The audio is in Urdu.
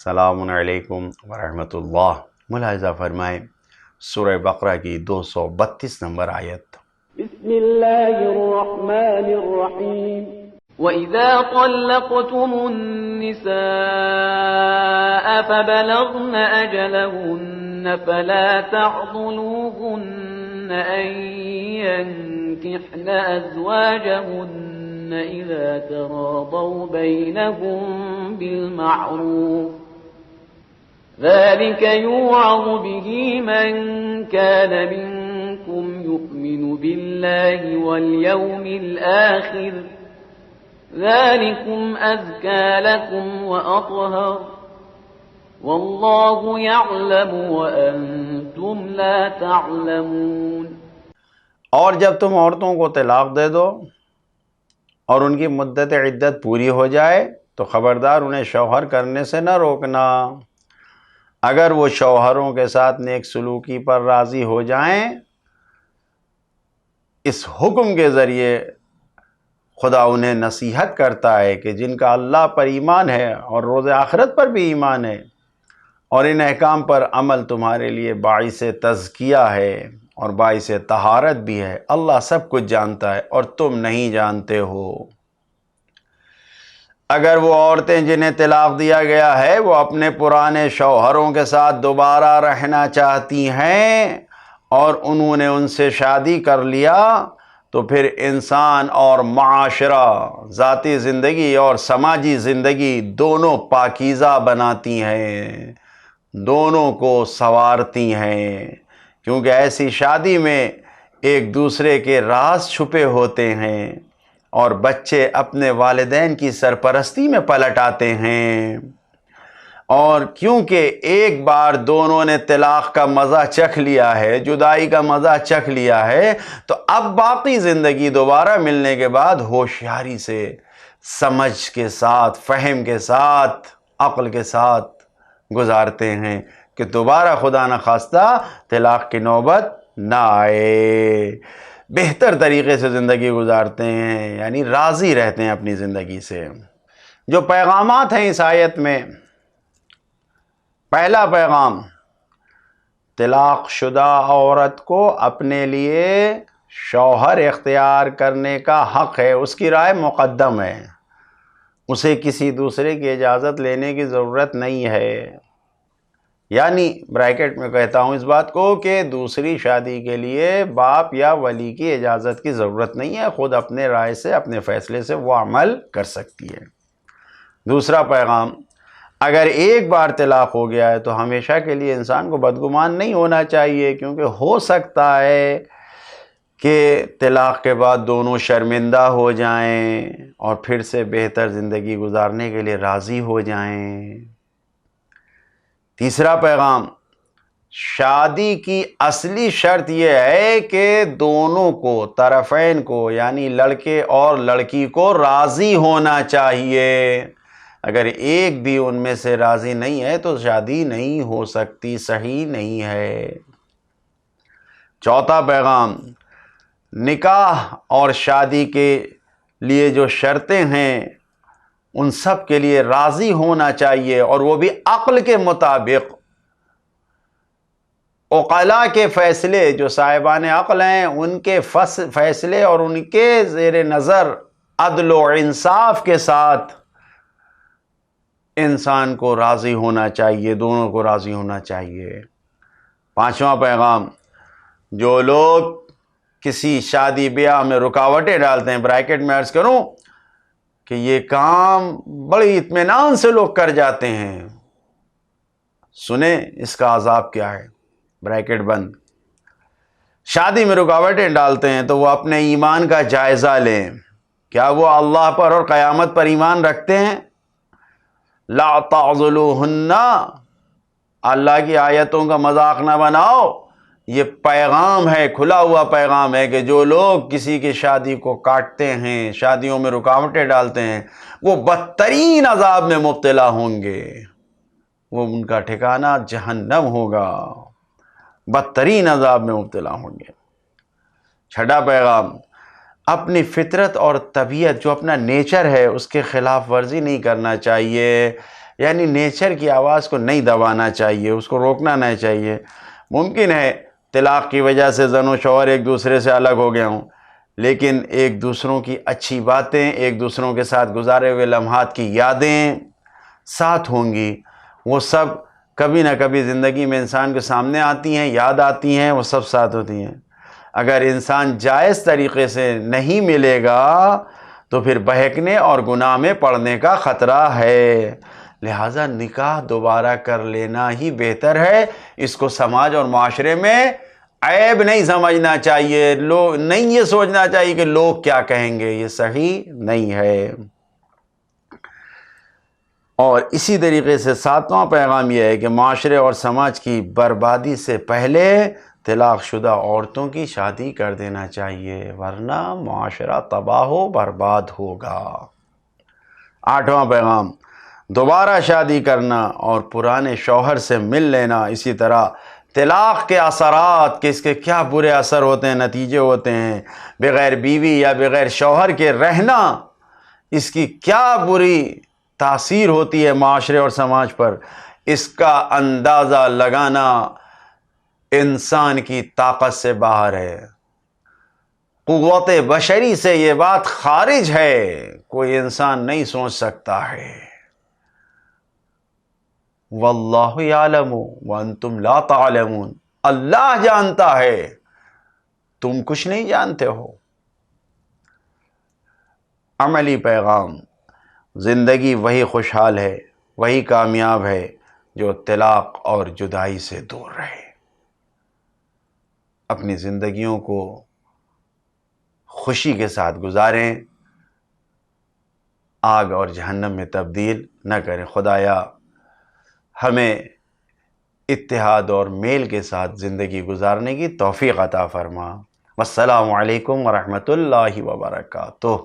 السلام علیکم ورحمۃ اللہ۔ ملاحظہ فرمائیں سورہ بقرہ کی 232 نمبر آیت۔ بسم اللہ الرحمن الرحیم وَإِذَا طَلَّقْتُمُ النِّسَاءَ فَبَلَغْنَ أَجَلَهُنَّ فَلَا تَعْضُلُوهُنَّ أَن يَنكِحْنَ أَزْوَاجَهُنَّ إِذَا تَرَاضَوْا بَيْنَهُم بِالْمَعْرُوفِ ذَلِكَ يُوعَظُ بِهِ مَن كَانَ مِنكُمْ يُؤْمِنُ بِاللَّهِ وَالْيَوْمِ الْآخِرِ ذَلِكُمْ أَزْكَى لَكُمْ وَأَطْهَرُ وَاللَّهُ يَعْلَمُ وَأَنْتُمْ لَا تَعْلَمُونَ۔ اور جب تم عورتوں کو طلاق دے دو اور ان کی مدت عدت پوری ہو جائے تو خبردار انہیں شوہر کرنے سے نہ روکنا، اگر وہ شوہروں کے ساتھ نیک سلوکی پر راضی ہو جائیں۔ اس حکم کے ذریعے خدا انہیں نصیحت کرتا ہے کہ جن کا اللہ پر ایمان ہے اور روز آخرت پر بھی ایمان ہے اور ان احکام پر عمل تمہارے لیے باعث تزکیہ ہے اور باعث طہارت بھی ہے۔ اللہ سب کچھ جانتا ہے اور تم نہیں جانتے ہو۔ اگر وہ عورتیں جنہیں طلاق دیا گیا ہے وہ اپنے پرانے شوہروں کے ساتھ دوبارہ رہنا چاہتی ہیں اور انہوں نے ان سے شادی کر لیا تو پھر انسان اور معاشرہ، ذاتی زندگی اور سماجی زندگی دونوں پاکیزہ بناتی ہیں، دونوں کو سنوارتی ہیں، کیونکہ ایسی شادی میں ایک دوسرے کے راز چھپے ہوتے ہیں اور بچے اپنے والدین کی سرپرستی میں پلٹ آتے ہیں۔ اور کیونکہ ایک بار دونوں نے طلاق کا مزہ چکھ لیا ہے، جدائی کا مزہ چکھ لیا ہے، تو اب باقی زندگی دوبارہ ملنے کے بعد ہوشیاری سے، سمجھ کے ساتھ، فہم کے ساتھ، عقل کے ساتھ گزارتے ہیں کہ دوبارہ خدا نخواستہ طلاق کی نوبت نہ آئے، بہتر طریقے سے زندگی گزارتے ہیں، یعنی راضی رہتے ہیں اپنی زندگی سے۔ جو پیغامات ہیں اس آیت میں، پہلا پیغام، طلاق شدہ عورت کو اپنے لیے شوہر اختیار کرنے کا حق ہے، اس کی رائے مقدم ہے، اسے کسی دوسرے کی اجازت لینے کی ضرورت نہیں ہے۔ یعنی بریکٹ میں کہتا ہوں اس بات کو کہ دوسری شادی کے لیے باپ یا ولی کی اجازت کی ضرورت نہیں ہے، خود اپنے رائے سے، اپنے فیصلے سے وہ عمل کر سکتی ہے۔ دوسرا پیغام، اگر ایک بار طلاق ہو گیا ہے تو ہمیشہ کے لیے انسان کو بدگمان نہیں ہونا چاہیے، کیونکہ ہو سکتا ہے کہ طلاق کے بعد دونوں شرمندہ ہو جائیں اور پھر سے بہتر زندگی گزارنے کے لیے راضی ہو جائیں۔ تیسرا پیغام، شادی کی اصلی شرط یہ ہے کہ دونوں کو، طرفین کو، یعنی لڑکے اور لڑکی کو راضی ہونا چاہیے۔ اگر ایک بھی ان میں سے راضی نہیں ہے تو شادی نہیں ہو سکتی، صحیح نہیں ہے۔ چوتھا پیغام، نکاح اور شادی کے لیے جو شرطیں ہیں ان سب کے لیے راضی ہونا چاہیے، اور وہ بھی عقل کے مطابق۔ عقلاء کے فیصلے، جو صاحبان عقل ہیں، ان کے فیصلے اور ان کے زیر نظر عدل و انصاف کے ساتھ انسان کو راضی ہونا چاہیے، دونوں کو راضی ہونا چاہیے۔ پانچواں پیغام، جو لوگ کسی شادی بیاہ میں رکاوٹیں ڈالتے ہیں، بریکٹ میں عرض کروں کہ یہ کام بڑی اطمینان سے لوگ کر جاتے ہیں، سنیں اس کا عذاب کیا ہے، بریکٹ بند۔ شادی میں رکاوٹیں ڈالتے ہیں تو وہ اپنے ایمان کا جائزہ لیں، کیا وہ اللہ پر اور قیامت پر ایمان رکھتے ہیں؟ لا تعضلوہن، اللہ کی آیتوں کا مذاق نہ بناؤ، یہ پیغام ہے، کھلا ہوا پیغام ہے کہ جو لوگ کسی کی شادی کو کاٹتے ہیں، شادیوں میں رکاوٹیں ڈالتے ہیں، وہ بدترین عذاب میں مبتلا ہوں گے، وہ ان کا ٹھکانہ جہنم ہوگا، بدترین عذاب میں مبتلا ہوں گے۔ چھٹا پیغام، اپنی فطرت اور طبیعت، جو اپنا نیچر ہے، اس کے خلاف ورزی نہیں کرنا چاہیے۔ یعنی نیچر کی آواز کو نہیں دبانا چاہیے، اس کو روکنا نہیں چاہیے۔ ممکن ہے طلاق کی وجہ سے زن و شوہر ایک دوسرے سے الگ ہو گئے ہوں، لیکن ایک دوسروں کی اچھی باتیں، ایک دوسروں کے ساتھ گزارے ہوئے لمحات کی یادیں ساتھ ہوں گی، وہ سب کبھی نہ کبھی زندگی میں انسان کے سامنے آتی ہیں، یاد آتی ہیں، وہ سب ساتھ ہوتی ہیں۔ اگر انسان جائز طریقے سے نہیں ملے گا تو پھر بہکنے اور گناہ میں پڑنے کا خطرہ ہے، لہٰذا نکاح دوبارہ کر لینا ہی بہتر ہے۔ اس کو سماج اور معاشرے میں عیب نہیں سمجھنا چاہیے، نہیں یہ سوچنا چاہیے کہ لوگ کیا کہیں گے، یہ صحیح نہیں ہے۔ اور اسی طریقے سے 7واں پیغام یہ ہے کہ معاشرے اور سماج کی بربادی سے پہلے طلاق شدہ عورتوں کی شادی کر دینا چاہیے، ورنہ معاشرہ تباہ و برباد ہوگا۔ 8واں پیغام، دوبارہ شادی کرنا اور پرانے شوہر سے مل لینا، اسی طرح طلاق کے اثرات، کہ اس کے کیا برے اثر ہوتے ہیں، نتیجے ہوتے ہیں، بغیر بیوی یا بغیر شوہر کے رہنا، اس کی کیا بری تاثیر ہوتی ہے معاشرے اور سماج پر، اس کا اندازہ لگانا انسان کی طاقت سے باہر ہے، قوت بشری سے یہ بات خارج ہے، کوئی انسان نہیں سوچ سکتا ہے۔ واللہ یعلم وانتم لا تعلمون، اللہ جانتا ہے، تم کچھ نہیں جانتے ہو۔ عملی پیغام، زندگی وہی خوشحال ہے، وہی کامیاب ہے جو طلاق اور جدائی سے دور رہے۔ اپنی زندگیوں کو خوشی کے ساتھ گزاریں، آگ اور جہنم میں تبدیل نہ کریں۔ خدایا ہمیں اتحاد اور میل کے ساتھ زندگی گزارنے کی توفیق عطا فرما۔ والسلام علیکم ورحمۃ اللہ وبرکاتہ۔